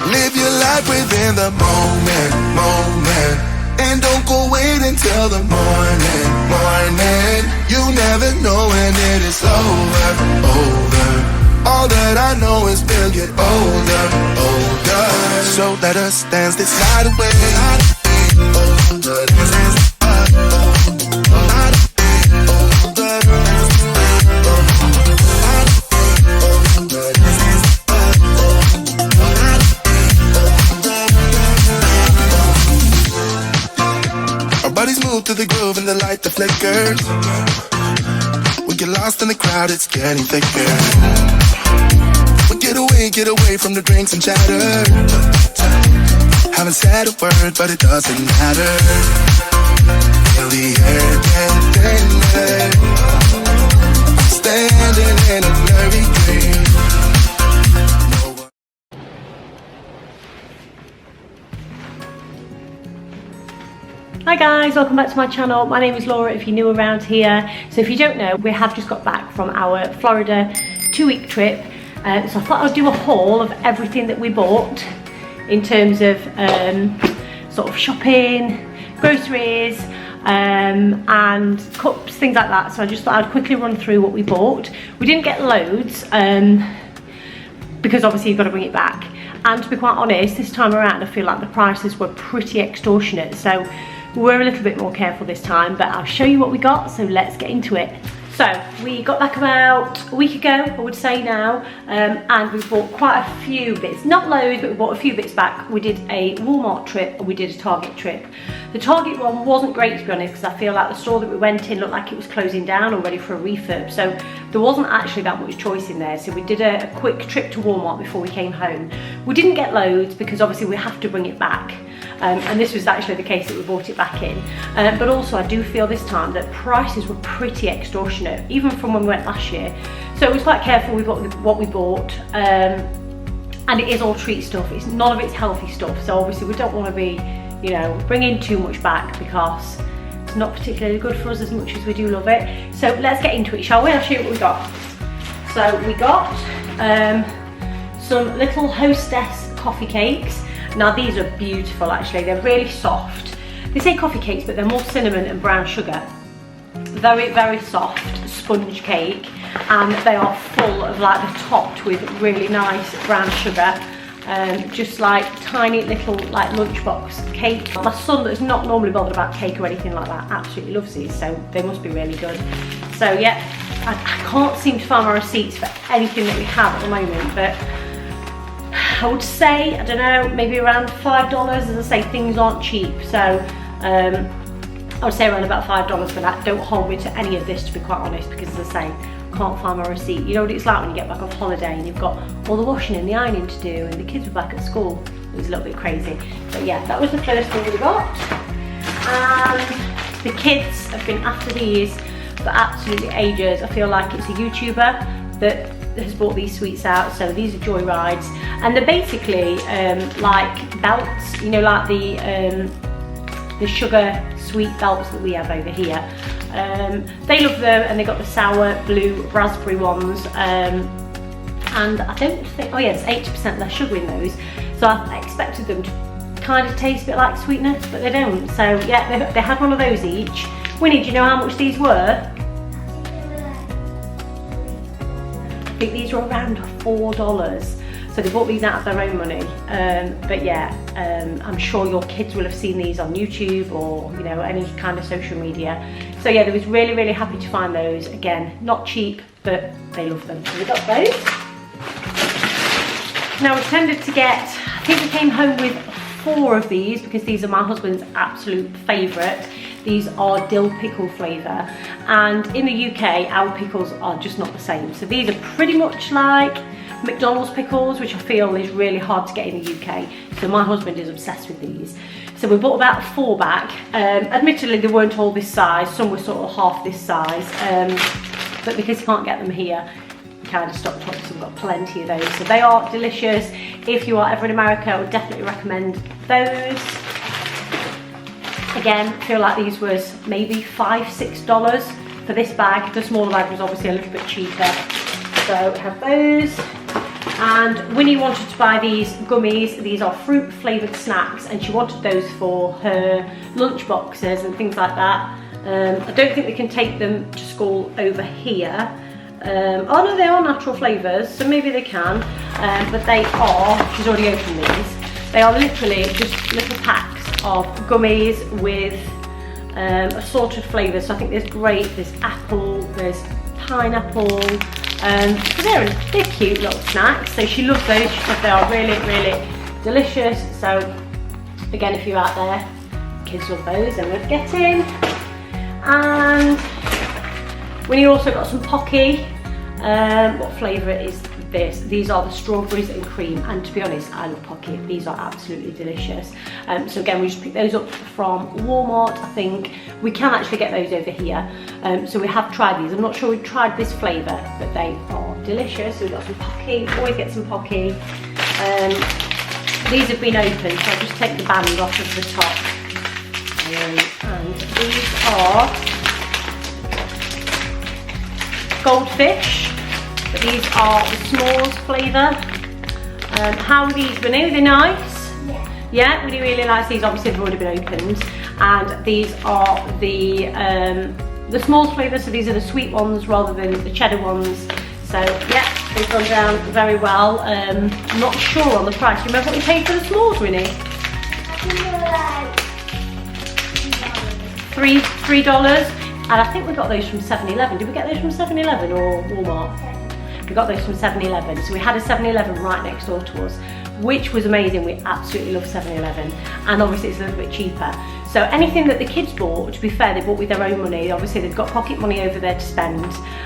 Live your life within the moment, moment. And don't go wait until the morning, morning. You never know when it is over, over. All that I know is we'll get older, older. So let us dance this night away. Our bodies move to the groove and the light that flickers. We get lost in the crowd, it's getting thicker. We get away from the drinks and chatter. Haven't said a word, but it doesn't matter. Feel the air getting there. Standing in a blurry dream. Hi guys, welcome back to my channel. My name is Laura if you're new around here. So if you don't know, we have just got back from our Florida 2-week trip. So I thought I'd do a haul of everything that we bought in terms of sort of shopping, groceries, and cups, things like that. So I just thought I'd quickly run through what we bought. We didn't get loads because obviously you've got to bring it back. And to be quite honest, this time around I feel like the prices were pretty extortionate. So we're a little bit more careful this time, but I'll show you what we got, so let's get into it. So we got back about a week ago, I would say now, and we bought quite a few bits, not loads, but we bought a few bits back. We did a Walmart trip and we did a Target trip. The Target one wasn't great, to be honest, because I feel like the store that we went in looked like it was closing down or ready for a refurb, so there wasn't actually that much choice in there. So we did a quick trip to Walmart before we came home. We didn't get loads because obviously we have to bring it back. And this was actually the case that we bought it back in. But also I do feel this time that prices were pretty extortionate, even from when we went last year. So it was quite careful with what we bought. And it is all treat stuff. It's none of it's healthy stuff. So obviously we don't want to be, you know, bringing too much back because it's not particularly good for us as much as we do love it. So let's get into it, shall we? I'll show you what we got. So we got some little Hostess coffee cakes. Now these are beautiful actually, they're really soft. They say coffee cakes, but they're more cinnamon and brown sugar. Very, very soft sponge cake, and they are full of like, they're topped with really nice brown sugar. Just like tiny little like lunchbox cake. My son, that's not normally bothered about cake or anything like that, absolutely loves these, so they must be really good. So yeah, I can't seem to find my receipts for anything that we have at the moment, but I would say, I don't know, maybe around $5. As I say, things aren't cheap, so I would say around about $5 for that. Don't hold me to any of this, to be quite honest, because as I say, I can't find my receipt. You know what it's like when you get back off holiday and you've got all the washing and the ironing to do and the kids were back at school. It was a little bit crazy. But yeah, that was the first thing we got. And the kids have been after these for absolutely ages. I feel like it's a YouTuber that has brought these sweets out. So these are Joy Rides, and they're basically like belts, you know, like the sugar sweet belts that we have over here. They love them, and they got the sour blue raspberry ones, and I don't think, oh yes, 80% less sugar in those, so I expected them to kind of taste a bit like sweetener, but they don't. So yeah, they had one of those each. Winnie, do you know how much these were? I think these were around $4. So they bought these out of their own money. But yeah, I'm sure your kids will have seen these on YouTube or, you know, any kind of social media. So yeah, they was really, really happy to find those. Again, not cheap, but they love them. So we got those. Now we tended to get, I think we came home with 4 of these because these are my husband's absolute favourite. These are dill pickle flavour, and in the UK our pickles are just not the same. So these are pretty much like McDonald's pickles, which I feel is really hard to get in the UK. So my husband is obsessed with these. So we bought about 4 back. Admittedly they weren't all this size, some were sort of half this size, but because you can't get them here, we kind of stocked up, so we've got plenty of those. So they are delicious. If you are ever in America, I would definitely recommend those. Again, I feel like these was maybe $5–6 for this bag. The smaller bag was obviously a little bit cheaper. So we have those. And Winnie wanted to buy these gummies. These are fruit flavoured snacks, and she wanted those for her lunch boxes and things like that. I don't think we can take them to school over here. Oh no, they are natural flavours, so maybe they can. But they are, she's already opened these. They are literally just little packs of gummies with assorted flavours. So I think there's grape, there's apple, there's pineapple. So they're cute little snacks. So she loves those. She said they are really, really delicious. So again, if you're out there, kids love those, they're worth getting. And Winnie also got some Pocky. What flavour is this? These are the strawberries and cream, and to be honest, I love Pocky. These are absolutely delicious. So again, we just picked those up from Walmart. I think we can actually get those over here. So we have tried these. I'm not sure we've tried this flavour, but they are delicious. So we've got some Pocky, always get some Pocky. These have been opened, so I'll just take the band off of the top. And these are goldfish, but these are the s'mores flavour. How are these, Winnie? Are they nice? Yeah. Yeah, Winnie really likes these. Obviously they've already been opened. And these are the s'mores flavour, so these are the sweet ones rather than the cheddar ones. So yeah, they've gone down very well. I'm not sure on the price. Do you remember what you paid for the s'mores, Winnie? I think they were like $3. And I think we got those from 7-Eleven. Did we get those from 7-Eleven or Walmart? We got those from 7-Eleven. So we had a 7-Eleven right next door to us, which was amazing. We absolutely love 7-Eleven. And obviously it's a little bit cheaper. So anything that the kids bought, to be fair, they bought with their own money. Obviously they've got pocket money over there to spend.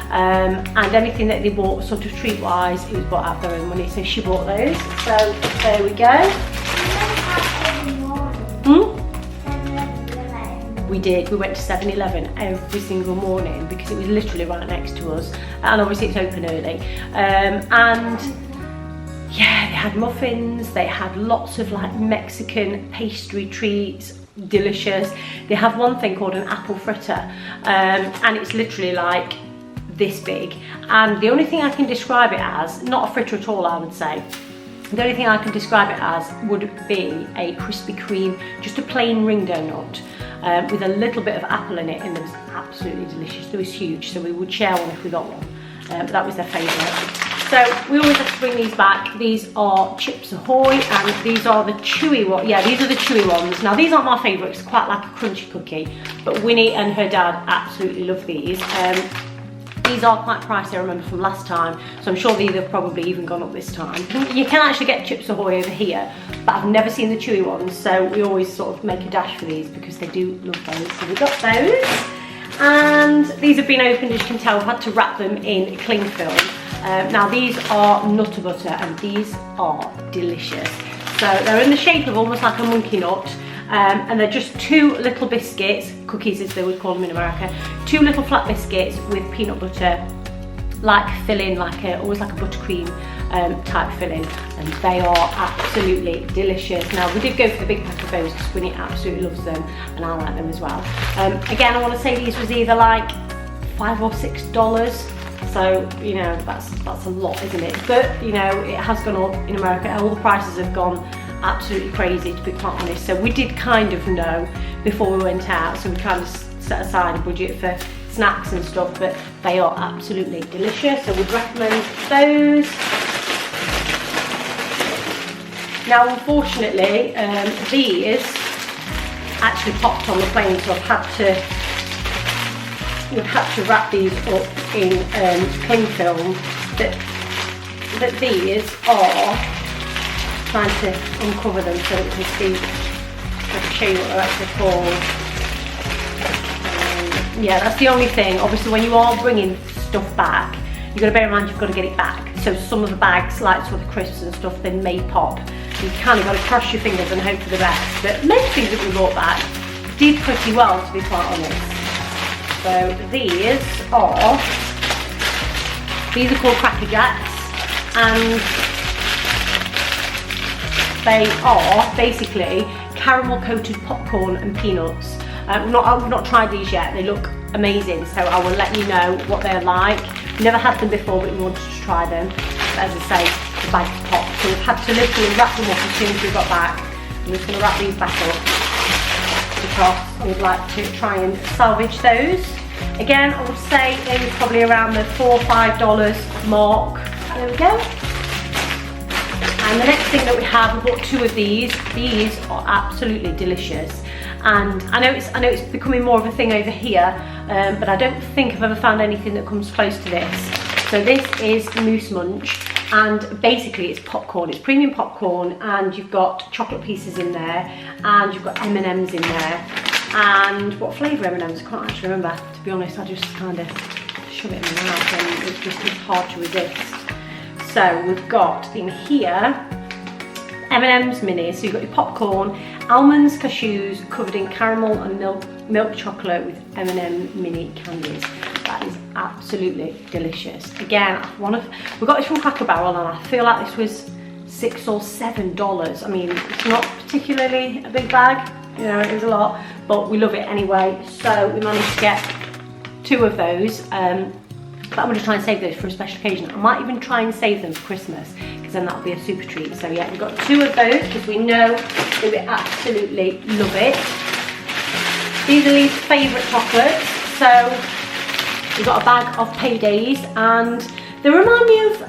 And anything that they bought sort of treat-wise, it was bought out of their own money. So she bought those. So there we go. We did. We went to 7-Eleven every single morning because it was literally right next to us, and obviously it's open early. And yeah, they had muffins, they had lots of like Mexican pastry treats, delicious. They have one thing called an apple fritter, and it's literally like this big. And the only thing I can describe it as, not a fritter at all, I would say. The only thing I can describe it as would be a Krispy Kreme, just a plain ring donut. With a little bit of apple in it, and it was absolutely delicious. It was huge, so we would share one if we got one. But that was their favourite. So we always have to bring these back. These are Chips Ahoy, and these are the chewy ones. Yeah, these are the chewy ones. Now these aren't my favourites, quite like a crunchy cookie, but Winnie and her dad absolutely love these. These are quite pricey, I remember from last time, so I'm sure these have probably even gone up this time. You can actually get Chips Ahoy over here, but I've never seen the chewy ones, so we always sort of make a dash for these because they do love those. So we got those, and these have been opened. As you can tell, I've had to wrap them in cling film. Now these are Nutter Butter, and these are delicious. So they're in the shape of almost like a monkey nut. And they're just two little biscuits, cookies as they would call them in America, two little flat biscuits with peanut butter, like filling, always like a buttercream type filling, and they are absolutely delicious. Now we did go for the big pack of those because Winnie absolutely loves them, and I like them as well. Again, I want to say these was either like $5 or $6. So, you know, that's a lot, isn't it? But, you know, it has gone up in America. All the prices have gone absolutely crazy, to be quite honest. So we did kind of know before we went out, so we kind of set aside a budget for snacks and stuff, but they are absolutely delicious, so we'd recommend those. Now unfortunately, these actually popped on the plane, so we've had to wrap these up in cling film. That these are, trying to uncover them so that you can see, I can show you what they're actually called. Yeah, that's the only thing. Obviously when you are bringing stuff back, you've got to bear in mind you've got to get it back. So some of the bags, like sort of crisps and stuff, they may pop. You kind of got to cross your fingers and hope for the best. But most things that we brought back did pretty well, to be quite honest. So these are called Cracker Jacks, and they are basically caramel coated popcorn and peanuts. I've not tried these yet. They look amazing, so I will let you know what they're like. Never had them before, but we wanted to try them. But as I say, bags popped, so we've had to literally wrap them up as soon as we got back. I'm just going to wrap these back up because we'd like to try and salvage those. Again, I would say they were probably around the $4 or $5 mark. There we go. And the next thing that we have, we bought 2 of these. These are absolutely delicious. And I know it's becoming more of a thing over here, but I don't think I've ever found anything that comes close to this. So this is Moose Munch, and basically it's popcorn. It's premium popcorn, and you've got chocolate pieces in there, and you've got M&Ms in there. And what flavour M&Ms? I can't actually remember. To be honest, I just kind of shove it in my mouth, and it's hard to resist. So we've got in here M&M's mini, so you've got your popcorn, almonds, cashews covered in caramel and milk chocolate with M&M mini candies. That is absolutely delicious. Again, we got this from Cracker Barrel, and I feel like this was $6 or $7. I mean, it's not particularly a big bag, you know, it is a lot, but we love it anyway. So we managed to get 2 of those. But I'm going to try and save those for a special occasion. I might even try and save them for Christmas, because then that'll be a super treat. So yeah, we've got 2 of those because we know that we absolutely love it. These are Leigh's favourite chocolates. So we've got a bag of Paydays, and they remind me of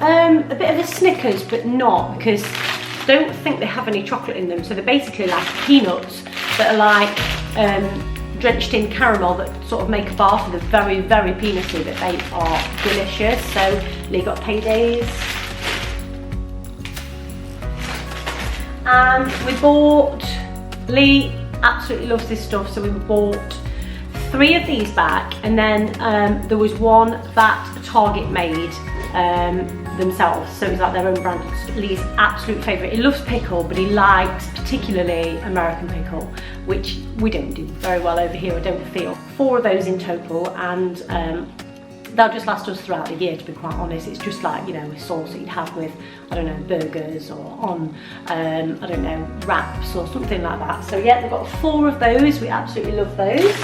a bit of a Snickers, but not, because I don't think they have any chocolate in them. So they're basically like peanuts that are like drenched in caramel that sort of make a bar, so they're very, very peanutty, but they are delicious. So Leigh got Paydays. And we bought, Leigh absolutely loves this stuff, so we bought 3 of these back, and then there was one that Target made themselves, so it's like their own brand. Leigh's absolute favourite. He loves pickle, but he likes particularly American pickle, which we don't do very well over here, I don't feel. 4 of those in total, and they'll just last us throughout the year, to be quite honest. It's just like, you know, a sauce that you'd have with, I don't know, burgers, or on, I don't know, wraps or something like that. So yeah, we've got 4 of those. We absolutely love those.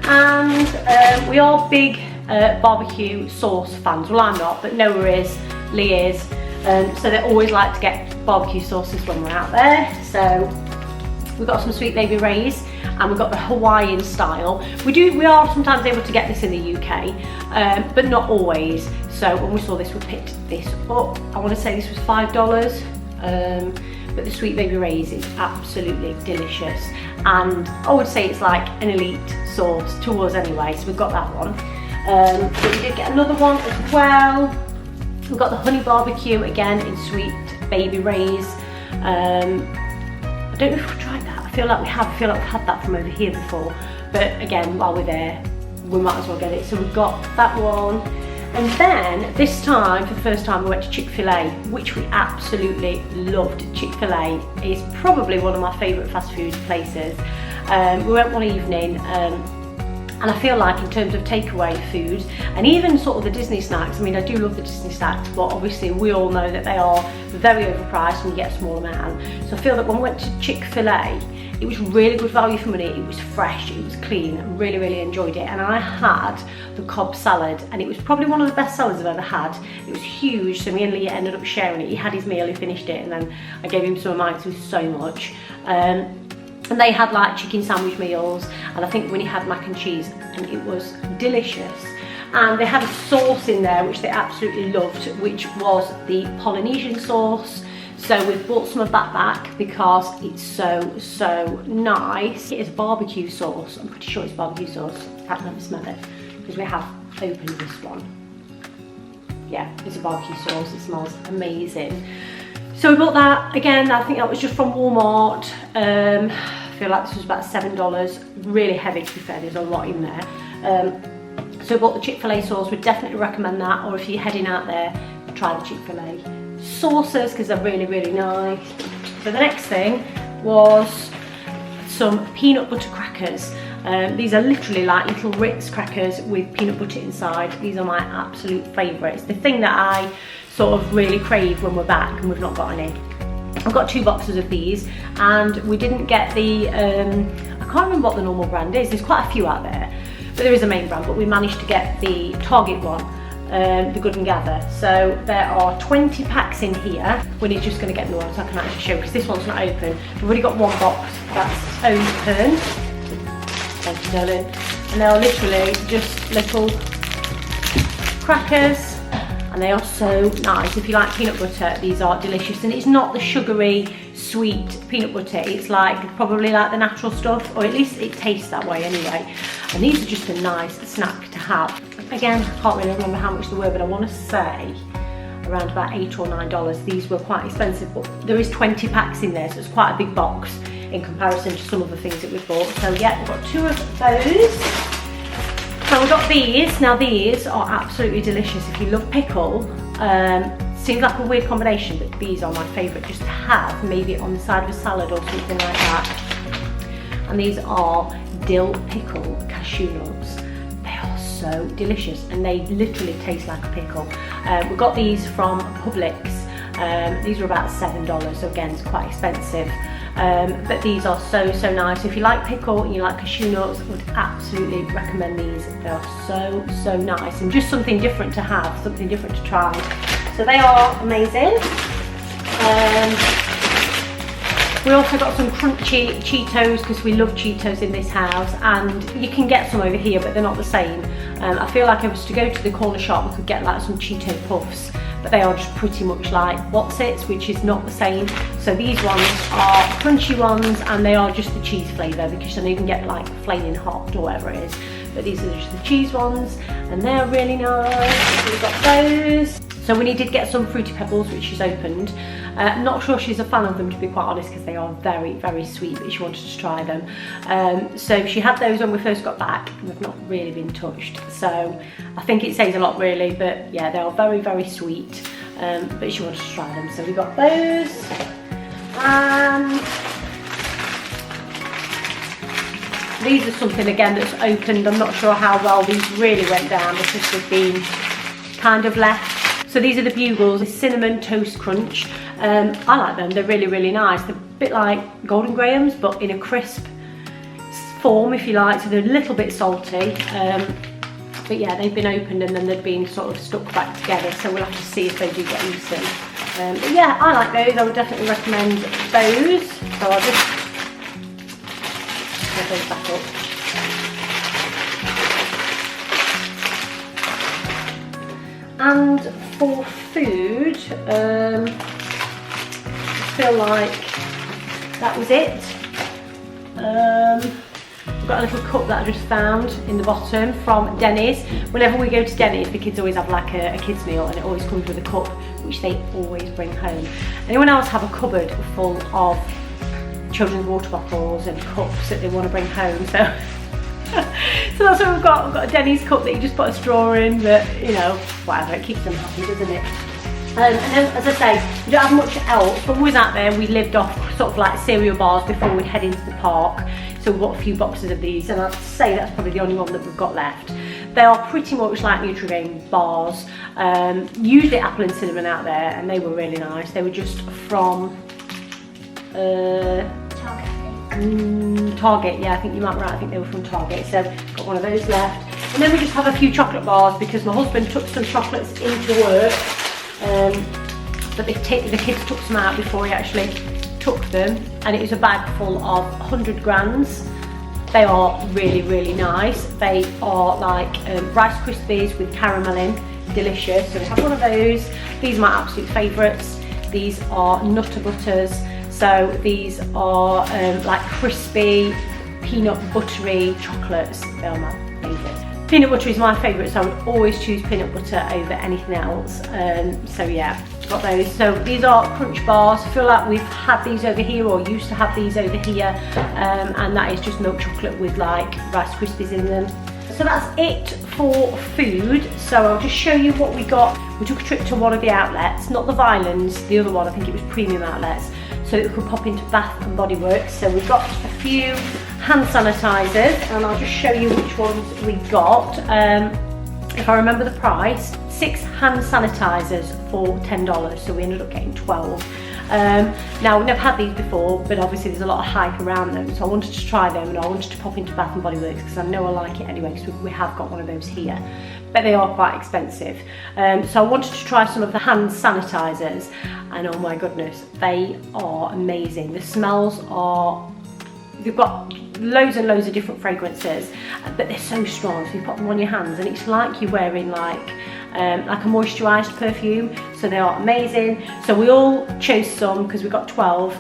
And we are big barbecue sauce fans. Well, I'm not, but Noah is, Leigh is. So they always like to get barbecue sauces when we're out there. So we've got some Sweet Baby Ray's, and we've got the Hawaiian style. We are sometimes able to get this in the UK, but not always. So when we saw this, we picked this up. I want to say this was $5, but the Sweet Baby Ray's is absolutely delicious. And I would say it's like an elite sauce to us anyway, so we've got that one. So we did get another one as well. We've got the honey barbecue, again in Sweet Baby Ray's. I don't know if we've tried that. I feel like we have. I feel like we've had that from over here before. But again, while we're there, we might as well get it. So we've got that one. And then this time, for the first time, we went to Chick-fil-A, which we absolutely loved. Chick-fil-A is probably one of my favourite fast food places. We went one evening, and I feel like in terms of takeaway food, and even sort of the Disney snacks, I mean, I do love the Disney snacks, but obviously we all know that they are very overpriced when you get a small amount. So I feel that when we went to Chick-fil-A, it was really good value for money. It was fresh, it was clean, I really, really enjoyed it. And I had the Cobb salad, and it was probably one of the best salads I've ever had. It was huge, so me and Leigh ended up sharing it. He had his meal, he finished it, and then I gave him some of mine because it was so much. And they had like chicken sandwich meals, and I think Winnie had mac and cheese, and it was delicious. And they had a sauce in there which they absolutely loved, which was the Polynesian sauce. So we've bought some of that back because it's so, so nice. It is barbecue sauce. I'm pretty sure it's barbecue sauce. I can't never smell it because we have opened this one. Yeah, it's a barbecue sauce. It smells amazing. So we bought that. Again, I think that was just from Walmart. I feel like this was about $7. Really heavy, to be fair. There's a lot in there. So we bought the Chick-fil-A sauce. Would definitely recommend that. Or if you're heading out there, try the Chick-fil-A sauces because they're really, really nice. So the next thing was some peanut butter crackers. These are literally like little Ritz crackers with peanut butter inside. These are my absolute favourites. The thing that I sort of really crave when we're back and we've not got any. I've got 2 boxes of these, and we didn't get the, I can't remember what the normal brand is. There's quite a few out there, but there is a main brand, but we managed to get the Target one. the Good and Gather. So there are 20 packs in here. Winnie's just going to get the one so I can actually show, because this one's not open. We've already got one box that's open. Thank you, darling. And they are literally just little crackers, and they are so nice. If you like peanut butter, these are delicious. And it's not the sugary, sweet peanut butter. It's like probably like the natural stuff, or at least it tastes that way anyway. And these are just a nice snack to have. Again, I can't really remember how much they were, but I want to say around about $8 or $9. These were quite expensive, but there is 20 packs in there, so it's quite a big box in comparison to some of the things that we've bought. So yeah, we've got 2 of those. So we've got these. Now these are absolutely delicious. If you love pickle, seems like a weird combination, but these are my favourite just to have, maybe on the side of a salad or something like that. And these are dill pickle cashew nuts. They are so delicious, and they literally taste like a pickle. We got these from Publix. These were about $7, so again, it's quite expensive. But these are so nice. If you like pickle and you like cashew nuts, I would absolutely recommend these. They are so nice, and just something different to have, something different to try. So they are amazing. We also got some crunchy Cheetos, because we love Cheetos in this house, and you can get some over here, but they're not the same. I feel like if I was to go to the corner shop, we could get like some Cheeto Puffs, but they are just pretty much like What's-Its, which is not the same. So these ones are crunchy ones, and they are just the cheese flavour, because then you can get like flaming hot or whatever it is. But these are just the cheese ones, and they're really nice. So we've got those. So Winnie did get some Fruity Pebbles, which she's opened. I'm not sure she's a fan of them, to be quite honest, because they are very sweet, but she wanted to try them. So she had those when we first got back, and they've not really been touched. So I think it says a lot really, but yeah, they are very sweet, but she wanted to try them. So we got those. These are something again that's opened. I'm not sure how well these really went down, because they've been kind of left. So these are the Bugles, the Cinnamon Toast Crunch. I like them, they're really nice. They're a bit like Golden Grahams, but in a crisp form, if you like, so they're a little bit salty. But yeah, they've been opened and then they've been sort of stuck back together, so we'll have to see if they do get eaten. But yeah, I like those, I would definitely recommend those. So I'll just get those back up. And for food, I feel like that was it. I've got a little cup that I just found in the bottom from Denny's. Whenever we go to Denny's, the kids always have like a kids meal, and it always comes with a cup, which they always bring home. Anyone else have a cupboard full of children's water bottles and cups that they want to bring home? So that's what we've got. We've got a Denny's cup that you just put a straw in, but you know, whatever, it keeps them happy, doesn't it? And then, as I say, we don't have much else. When we was out there, we lived off sort of like cereal bars before we'd head into the park. So we bought a few boxes of these, and I'd say that's probably the only one that we've got left. They are pretty much like Nutrigrain bars. Usually apple and cinnamon out there, and they were really nice. They were just from Target, yeah, I think you might be right, I think they were from Target, so got one of those left. And then we just have a few chocolate bars, because my husband took some chocolates into work, but the kids took some out before he actually took them, and it was a bag full of 100 grams. They are really nice. They are like Rice Krispies with caramel in, delicious. So we have one of those. These are my absolute favourites. These are Nutter Butters. So these are like crispy, peanut buttery chocolates. They are my favourite. Peanut butter is my favourite, so I would always choose peanut butter over anything else. So yeah, got those. So these are crunch bars. I feel like we've had these over here, or used to have these over here, and that is just milk chocolate with like Rice Krispies in them. So that's it for food. So I'll just show you what we got. We took a trip to one of the outlets, not the Violins, the other one, I think it was Premium Outlets, so that we could pop into Bath and Body Works. So we've got a few hand sanitizers, and I'll just show you which ones we got. If I remember the price, 6 hand sanitizers for $10, so we ended up getting 12. Now, I've never had these before, but obviously there's a lot of hype around them, so I wanted to try them, and I wanted to pop into Bath and Body Works because I know I like it anyway, because we have got one of those here, but they are quite expensive. So I wanted to try some of the hand sanitizers, and oh my goodness, they are amazing. The smells are, they've got loads and loads of different fragrances, but they're so strong, so you put them on your hands and it's like you're wearing like a moisturised perfume, so they are amazing. So we all chose some because we got 12.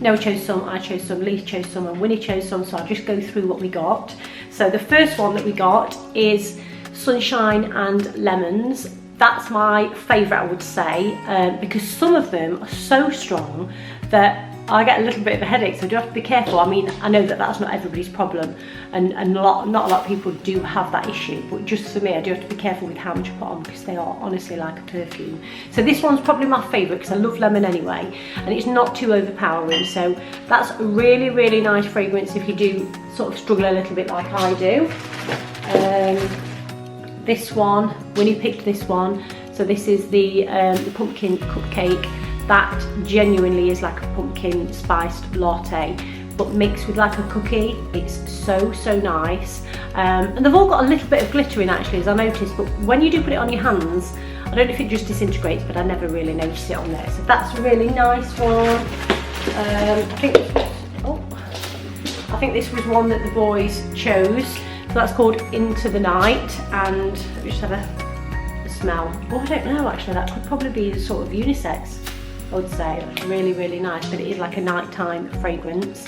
Noah chose some, I chose some, Leigh chose some, and Winnie chose some, so I'll just go through what we got. So the first one that we got is Sunshine and Lemons. That's my favourite, I would say, because some of them are so strong that I get a little bit of a headache, so I do have to be careful. I mean, I know that that's not everybody's problem, and not a lot of people do have that issue, but just for me, I do have to be careful with how much I put on, because they are honestly like a perfume. So this one's probably my favourite because I love lemon anyway, and it's not too overpowering, so that's a really, really nice fragrance if you do sort of struggle a little bit like I do. This one, Winnie picked this one, so this is the pumpkin cupcake. That genuinely is like a pumpkin spiced latte, but mixed with like a cookie. It's so, so nice. And they've all got a little bit of glitter in actually, as I noticed, but when you do put it on your hands, I don't know if it just disintegrates, but I never really noticed it on there. So that's a really nice one. I think this was one that the boys chose. So that's called Into the Night, and let me just have a smell. Oh, I don't know actually, that could probably be sort of unisex, I would say. That's really, really nice, but it is like a nighttime fragrance.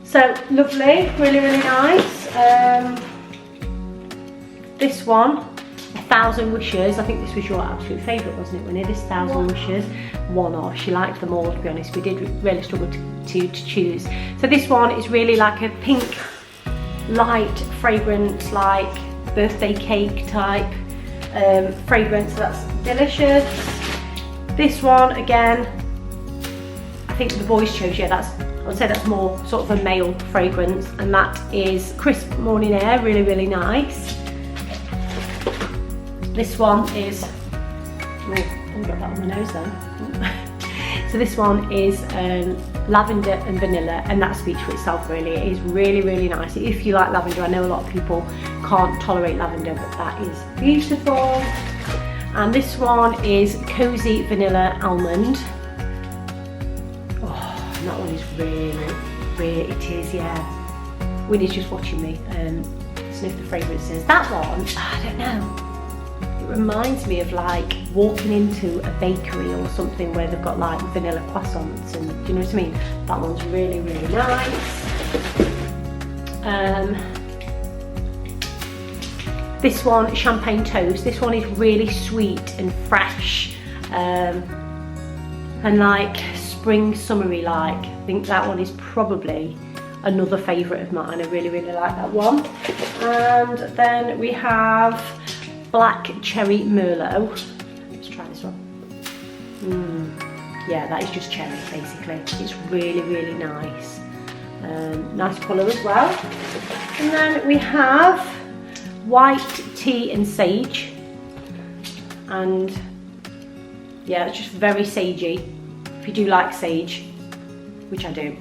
So lovely, really, really nice. This one, 1,000 Wishes. I think this was your absolute favourite, wasn't it, Winnie? This 1,000 Wishes. One off. She liked them all, to be honest. We did really struggle to choose. So this one is really like a pink, light fragrance, like birthday cake type fragrance. So that's delicious. This one, again, I think the boys chose, yeah, I would say that's more sort of a male fragrance, and that is Crisp Morning Air, really, really nice. This one is, oh, I've got that on my nose then. So this one is lavender and vanilla, and that speaks for itself really. It is really, really nice. If you like lavender, I know a lot of people can't tolerate lavender, but that is beautiful. And this one is Cozy Vanilla Almond. Oh, and that one is really, really, it is, yeah. Winnie's just watching me sniff the fragrances. That one, I don't know. It reminds me of like walking into a bakery or something where they've got like vanilla croissants, and do you know what I mean? That one's really, really nice. This one, Champagne Toast. This one is really sweet and fresh, and like spring summery like. I think that one is probably another favourite of mine. I really, really like that one. And then we have Black Cherry Merlot. Let's try this one. Yeah, that is just cherry basically. It's really, really nice. Nice colour as well. And then we have White Tea and Sage, and yeah, it's just very sagey. If you do like sage, which I do,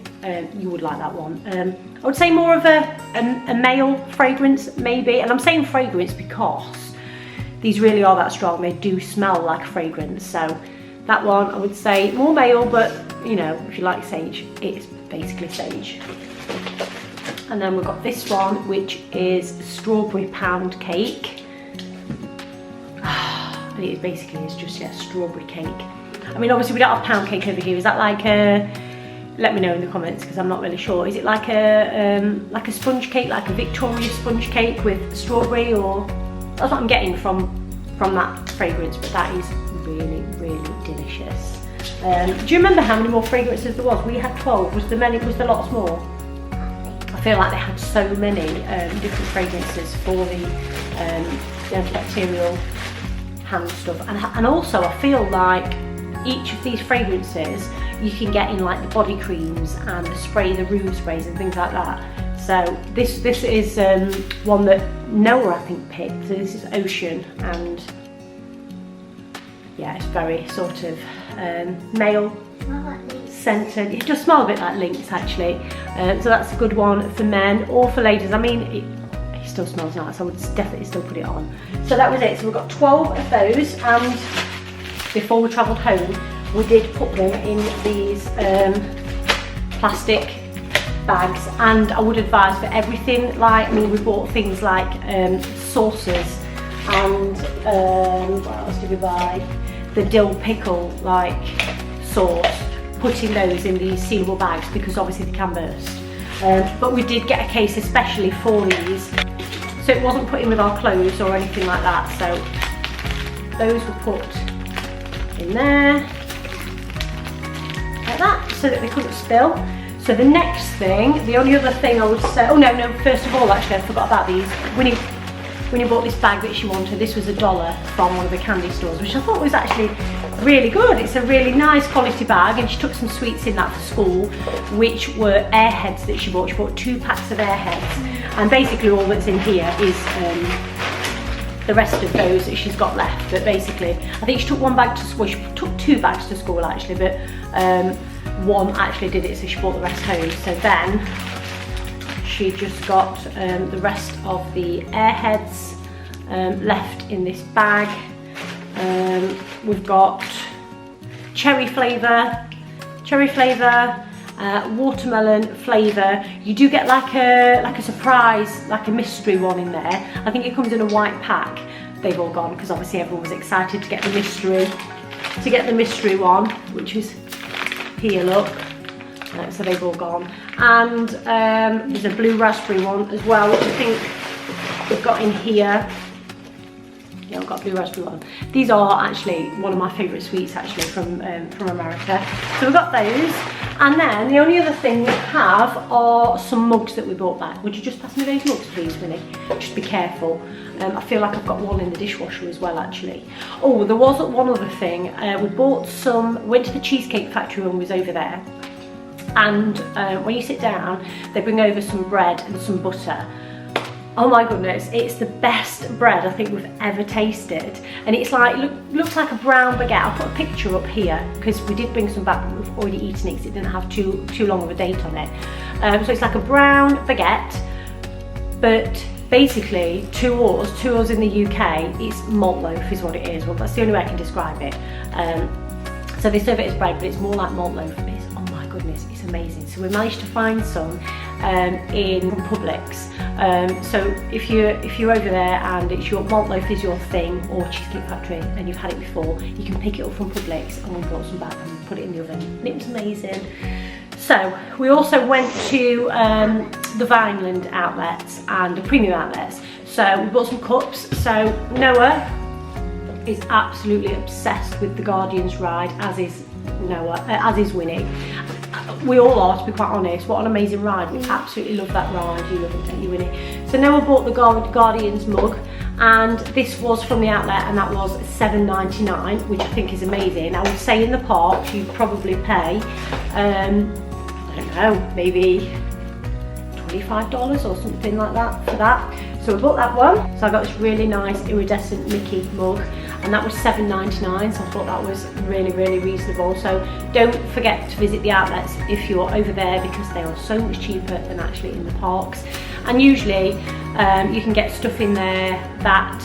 you would like that one. I would say more of a male fragrance maybe, and I'm saying fragrance because these really are that strong. They do smell like a fragrance, so that one I would say more male, but you know, if you like sage, it's basically sage. And then we've got this one, which is Strawberry Pound Cake. And it basically is just, yeah, strawberry cake. I mean, obviously we don't have pound cake over here. Is that like a, let me know in the comments because I'm not really sure. Is it like a sponge cake, like a Victoria sponge cake with strawberry, or that's what I'm getting from that fragrance, but that is really, really delicious. Do you remember how many more fragrances there was? We had 12. Was there lots more? I feel like they had so many different fragrances for the antibacterial hand stuff, and also I feel like each of these fragrances you can get in like the body creams and the room sprays and things like that. So this is one that Noah I think picked. So this is Ocean, and yeah, it's very sort of male scented. It does smell a bit like Lynx actually, so that's a good one for men or for ladies. I mean, it still smells nice. I would definitely still put it on. So that was it. So we've got 12 of those, and before we travelled home, we did put them in these plastic bags, and I would advise for everything, like, I mean, we bought things like sauces and what else did we buy? The dill pickle like sauce, putting those in these sealable bags because obviously they can burst. But we did get a case especially for these, so it wasn't put in with our clothes or anything like that, so those were put in there like that so that they couldn't spill. So the next thing, the only other thing I would say, oh no, first of all actually I forgot about these. Winnie bought this bag that she wanted. This was $1 from one of the candy stores, which I thought was actually really good. It's a really nice quality bag, and she took some sweets in that for school, which were Airheads that she bought. She bought 2 packs of Airheads, and basically all that's in here is the rest of those that she's got left. But basically, I think she took one bag to school. She took 2 bags to school actually, but one actually did it, so she brought the rest home. So then she just got the rest of the Airheads left in this bag. We've got cherry flavour, watermelon flavour. You do get like a surprise, like a mystery one in there. I think it comes in a white pack. They've all gone because obviously everyone was excited to get the mystery one, which is here, look. So they've all gone. And there's a blue raspberry one as well, which I think we've got in here. Yeah, I've got a blue raspberry one. These are actually one of my favourite sweets actually from America. So we've got those. And then the only other thing we have are some mugs that we bought back. Would you just pass me those mugs please, Winnie? Just be careful. I feel like I've got one in the dishwasher as well actually. Oh, there was one other thing. We bought went to the Cheesecake Factory when we was over there. And when you sit down, they bring over some bread and some butter. Oh my goodness, it's the best bread I think we've ever tasted. And it's like, looks like a brown baguette. I'll put a picture up here because we did bring some back, but we've already eaten it because it didn't have too long of a date on it. So it's like a brown baguette, but basically to us in the UK, it's malt loaf is what it is. Well, that's the only way I can describe it. So they serve it as bread, but it's more like malt loaf. Oh my goodness, it's amazing. So we managed to find some in Publix. So if you're over there and it's your malt loaf is your thing, or Cheesecake Factory, and you've had it before, you can pick it up from Publix, and we brought some back and put it in the oven, and it was amazing. So we also went to the Vineland outlets and the premium outlets. So we bought some cups. So Noah is absolutely obsessed with the Guardians ride, as is Winnie. We all are, to be quite honest. What an amazing ride. We absolutely love that ride. You love it, don't you, Winnie? So Noah bought the Guardians mug, and this was from the outlet, and that was $7.99, which I think is amazing. I would say in the park you'd probably pay, I don't know, maybe $25 or something like that for that. So we bought that one. So I got this really nice iridescent Mickey mug, and that was $7.99, so I thought that was really, really reasonable. So don't forget to visit the outlets if you're over there, because they are so much cheaper than actually in the parks. And usually you can get stuff in there that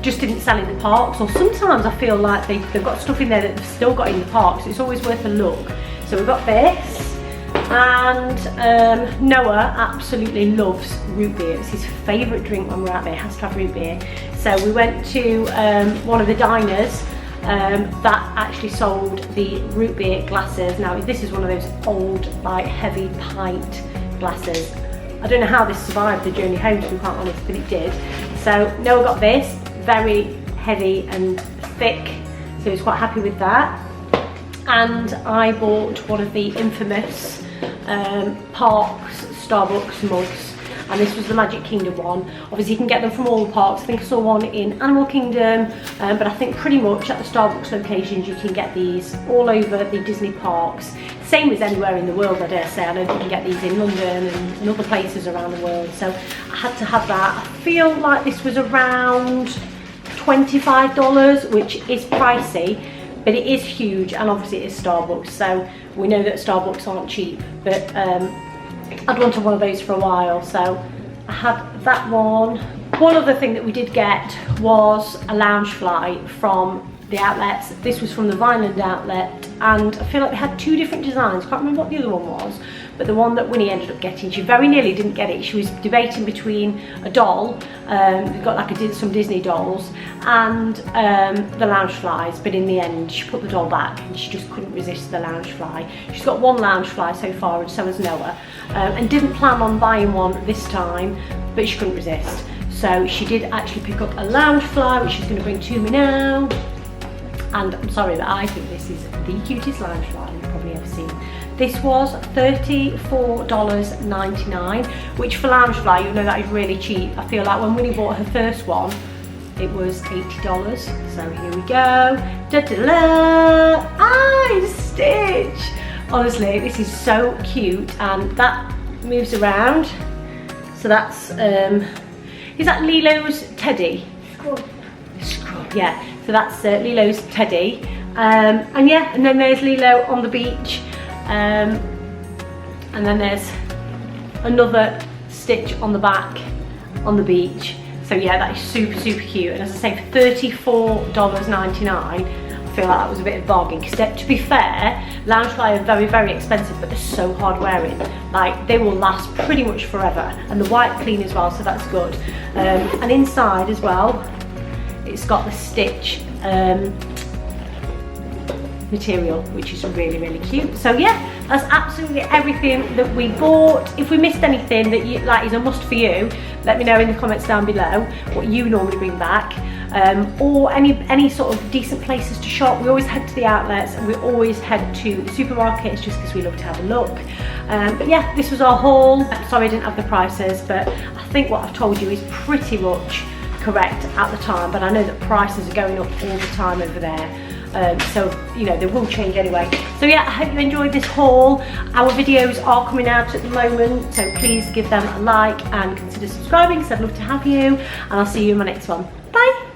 just didn't sell in the parks, or sometimes I feel like they've got stuff in there that they've still got in the parks. It's always worth a look. So we've got this, and Noah absolutely loves root beer. It's his favourite drink when we're out there, he has to have root beer. So we went to one of the diners that actually sold the root beer glasses. Now this is one of those old, like, heavy pint glasses. I don't know how this survived the journey home, to be quite honest, but it did. So Noah got this, very heavy and thick, so he's quite happy with that. And I bought one of the infamous Parks Starbucks mugs, and this was the Magic Kingdom one. Obviously you can get them from all the parks. I think I saw one in Animal Kingdom, but I think pretty much at the Starbucks locations you can get these all over the Disney parks. Same as anywhere in the world, I dare say. I know you can get these in London and other places around the world, so I had to have that. I feel like this was around $25, which is pricey, but it is huge, and obviously it is Starbucks, so we know that Starbucks aren't cheap, but I'd wanted one of those for a while, so I had that one. One other thing that we did get was a lounge fly from the outlets. This was from the Vineland outlet, and I feel like they had two different designs. Can't remember what the other one was, but the one that Winnie ended up getting, she very nearly didn't get it. She was debating between a doll, we've got like some Disney dolls, and the lounge flies, but in the end she put the doll back and she just couldn't resist the lounge fly. She's got one lounge fly so far, and so has Noah, and didn't plan on buying one this time, but she couldn't resist. So she did actually pick up a lounge fly, which she's going to bring to me now. And I'm sorry, but I think this is the cutest lounge fly you've probably ever seen. This was $34.99, which for lounge fly, you'll know that is really cheap. I feel like when Winnie bought her first one, it was $80. So here we go. Da-da-da! Ah, Stitch! Honestly, this is so cute, and that moves around. So that's, is that Lilo's teddy? Scrub, yeah. So that's Lilo's teddy, and yeah, and then there's Lilo on the beach, and then there's another Stitch on the back on the beach. So yeah, that is super, super cute. And as I say, for $34.99, I feel like that was a bit of a bargain, because to be fair, lounge fly are very, very expensive, but they're so hard wearing. Like, they will last pretty much forever, and the white clean as well, so that's good. And inside as well, it's got the Stitch material, which is really, really cute. So yeah, that's absolutely everything that we bought. If we missed anything that you like is a must for you, let me know in the comments down below what you normally bring back, or any sort of decent places to shop. We always head to the outlets, and we always head to the supermarkets just because we love to have a look. But yeah, this was our haul. Sorry I didn't have the prices, but I think what I've told you is pretty much correct at the time, but I know that prices are going up all the time over there, so you know they will change anyway. So yeah, I hope you enjoyed this haul. Our videos are coming out at the moment, so please give them a like and consider subscribing, because I'd love to have you, and I'll see you in my next one. Bye.